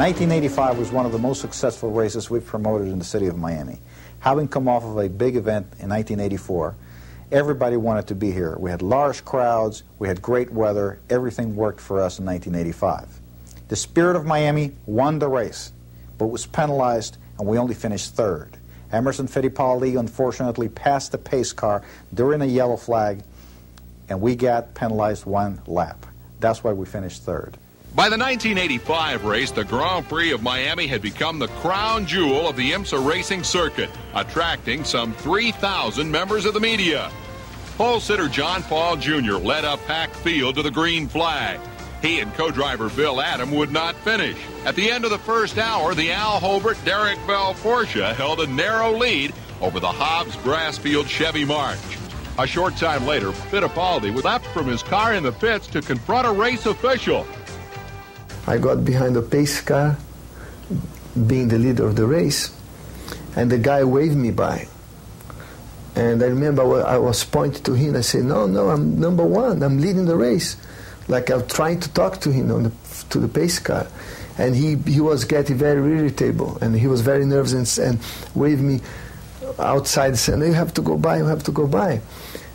1985 was one of the most successful races we've promoted in the city of Miami. Having come off of a big event in 1984, everybody wanted to be here. We had large crowds, we had great weather, everything worked for us in 1985. The Spirit of Miami won the race, but was penalized, and we only finished third. Emerson Fittipaldi unfortunately passed the pace car during a yellow flag, and we got penalized one lap. That's why we finished third. By the 1985 race, the Grand Prix of Miami had become the crown jewel of the IMSA racing circuit, attracting some 3,000 members of the media. Pole sitter John Paul Jr. led a packed field to the green flag. He and co-driver Bill Adam would not finish. At the end of the first hour, the Al Holbert Derek Bell Porsche held a narrow lead over the Hobbs Grassfield Chevy March. A short time later, Fittipaldi was left from his car in the pits to confront a race official. I got behind the pace car, being the leader of the race, and the guy waved me by. And I remember I was pointing to him. I said, no, I'm number one. I'm leading the race. Like I'm trying to talk to him to the pace car. And he was getting very irritable, and he was very nervous and waved me outside saying, you have to go by, you have to go by.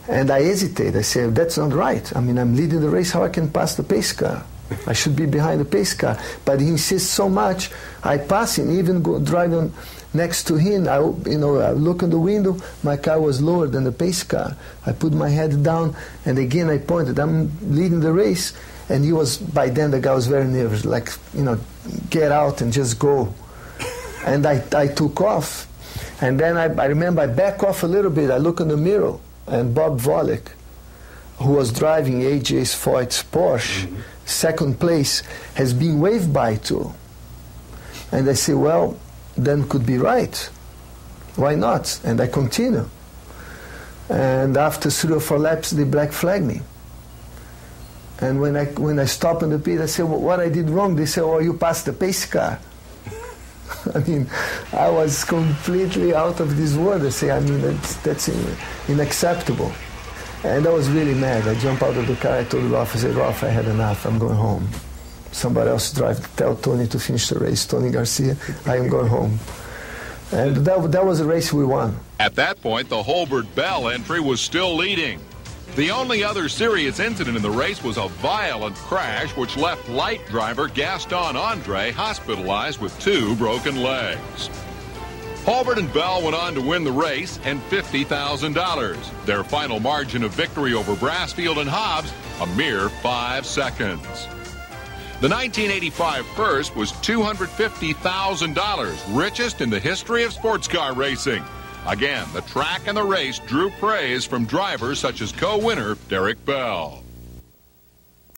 And I hesitated. I said, that's not right. I mean, I'm leading the race. How I can pass the pace car? I should be behind the pace car. But he insists so much, I pass him, even go driving next to him. I look in the window, my car was lower than the pace car. I put my head down, and again I pointed, I'm leading the race. And he was, by then the guy was very nervous, like, get out and just go. And I took off. And then I remember I back off a little bit, I look in the mirror, and Bob Volek, who was driving A.J. Foyt's Porsche, second place, has been waved by too. And I say, well, then could be right. Why not? And I continue. And after 3 or 4 laps, they black flag me. And when I stop in the pit, I say, well, what I did wrong? They say, oh, you passed the pace car. I mean, I was completely out of this world. I say, I mean, that's unacceptable. And I was really mad. I jumped out of the car. I told Rolf, I said, Rolf, I had enough. I'm going home. Somebody else drive. Tell Tony to finish the race. Tony Garcia, I am going home. And that was a race we won. At that point, the Holbert Bell entry was still leading. The only other serious incident in the race was a violent crash which left light driver Gaston Andre hospitalized with 2 broken legs. Holbert and Bell went on to win the race and $50,000. Their final margin of victory over Brassfield and Hobbs, a mere 5 seconds. The 1985 first was $250,000, richest in the history of sports car racing. Again, the track and the race drew praise from drivers such as co-winner Derek Bell.